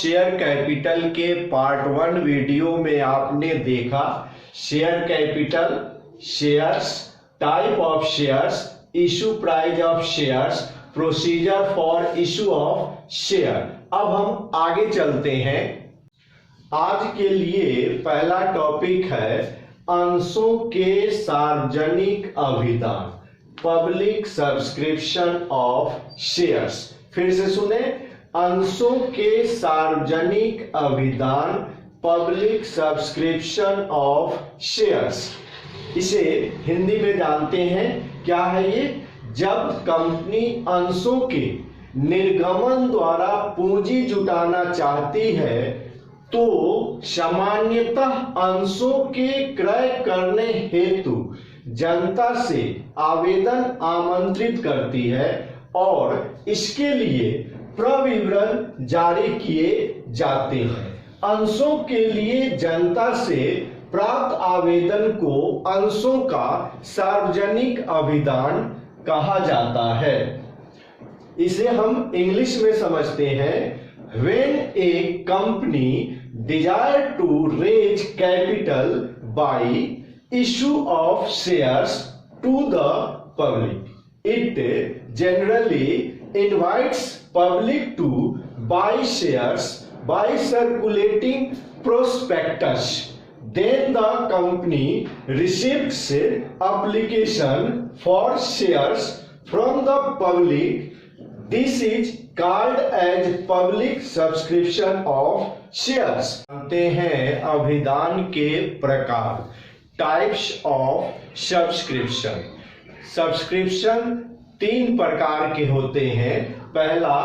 Share capital के part 1 video में आपने देखा share capital, shares, type of shares, issue price of shares, procedure for issue of share. अब हम आगे चलते हैं। आज के लिए पहला टॉपिक है अंशों के सार्वजनिक अभिदान, पब्लिक सब्सक्रिप्शन ऑफ शेयर्स। फिर से सुने, अंशों के सार्वजनिक अभिदान, पब्लिक सब्सक्रिप्शन ऑफ शेयर्स। इसे हिंदी में जानते हैं, क्या है ये? जब कंपनी अंशों के निर्गमन द्वारा पूंजी जुटाना चाहती है तो सामान्यतः अंशों के क्रय करने हेतु जनता से आवेदन आमंत्रित करती है और इसके लिए प्रविवरण जारी किए जाते हैं। अंशों के लिए जनता से प्राप्त आवेदन को अंशों का सार्वजनिक अभिदान कहा जाता है। इसे हम इंग्लिश में समझते हैं। When a company desire to raise capital by issue of shares to the public, it generally invites public to buy shares by circulating prospectus. Then the company receives application for shares from the public. This is called as public subscription of shares. जानते हैं अभिदान के प्रकार, types of subscription. Subscription 3 प्रकार के होते हैं। पहला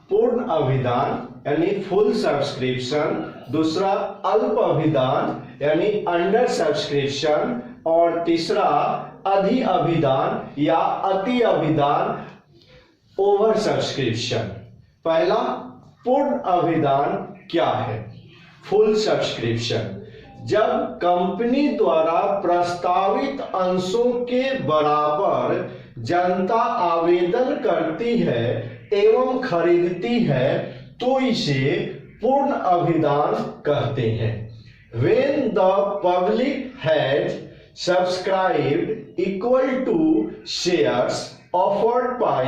पूर्ण अभिदान यानी फुल सब्सक्रिप्शन, दूसरा अल्प अभिदान यानी अंडर सब्सक्रिप्शन, और तीसरा अधि अभिदान या अति अभिदान, ओवर सब्सक्रिप्शन। पहला पूर्ण अभिदान क्या है? Full subscription. जब कंपनी द्वारा प्रस्तावित अंशों के बराबर जनता आवेदन करती है एवं खरीदती है तो इसे पूर्ण अभिदान कहते हैं। When the public has subscribed equal to shares offered by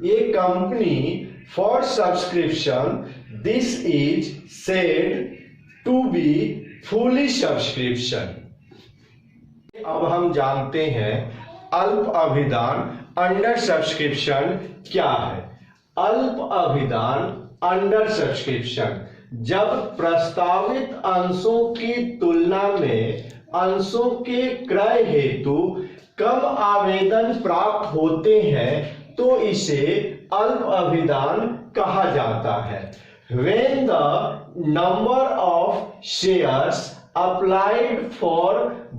a company for subscription, this is said to be fully subscription. अब हम जानते हैं अल्प अभिदान, अंडर सब्सक्रिप्शन क्या है। अल्प अभिदान, अंडर सब्सक्रिप्शन, जब प्रस्तावित अंशों की तुलना में अंशों के क्रय हेतु कम आवेदन प्राप्त होते हैं तो इसे अल्प अभिदान कहा जाता है। When the number of shares applied for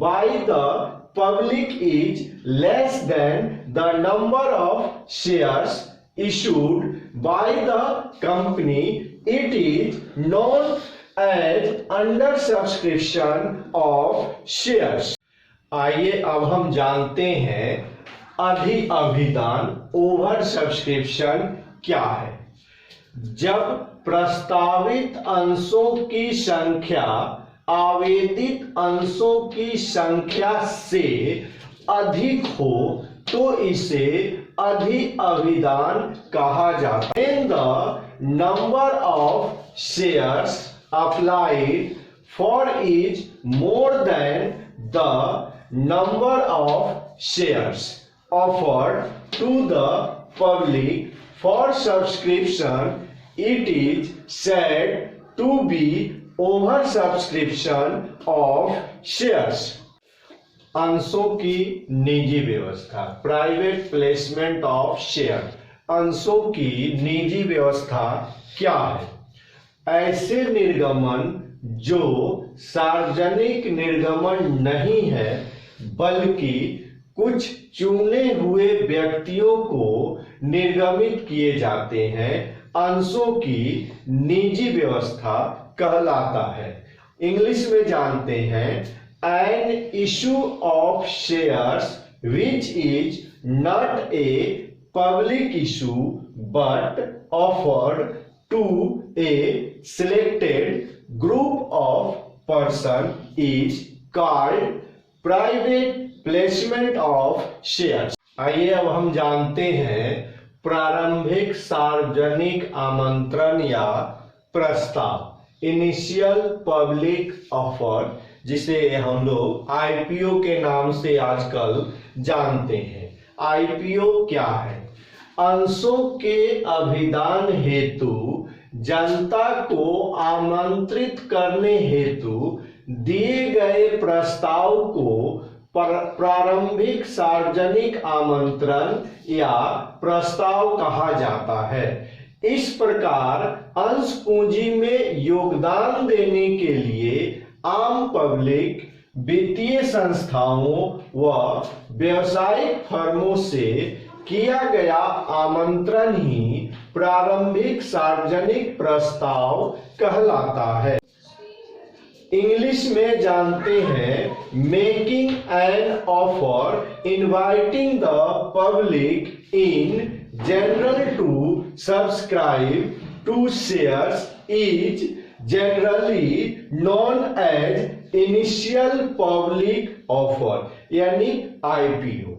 by the public is less than the number of shares issued by the company, it is known as under subscription of shares. आइए अब हम जानते हैं अधि अभिदान, ओवर सब्सक्रिप्शन क्या है। जब प्रस्तावित अंशों की संख्या आवेदित अंशों की संख्या से अधिक हो तो इसे अधि अभिदान कहा जाता है। When the number of shares applied for is more than the number of shares offered to the public for subscription, it is said to be over subscription of shares. अंशों की निजी व्यवस्था, प्राइवेट प्लेसमेंट ऑफ शेयर। अंशों की निजी व्यवस्था क्या है? ऐसे निर्गमन जो सार्वजनिक निर्गमन नहीं है बल्कि कुछ चुने हुए व्यक्तियों को निर्गमित किए जाते हैं, अंशों की निजी व्यवस्था कहलाता है। इंग्लिश में जानते हैं, an issue of shares which is not a public issue but offered to a selected group of person is called private placement of shares। आइए अब हम जानते हैं प्रारंभिक सार्वजनिक आमंत्रण या प्रस्ताव, इनिशियल पब्लिक ऑफर, जिसे हम लोग आईपीओ के नाम से आजकल जानते हैं। आईपीओ क्या है? अंशों के अभिदान हेतु जनता को आमंत्रित करने हेतु दिए गए प्रस्ताव को प्रारंभिक सार्वजनिक आमंत्रण या प्रस्ताव कहा जाता है। इस प्रकार अंश पूंजी में योगदान देने के लिए आम पब्लिक, वित्तीय संस्थाओं व व्यावसायिक फर्मों से किया गया आमंत्रण ही प्रारंभिक सार्वजनिक प्रस्ताव कहलाता है। इंग्लिश में जानते हैं making an offer, inviting the public in general to subscribe to shares is generally known as initial public offer, यानी आईपीओ।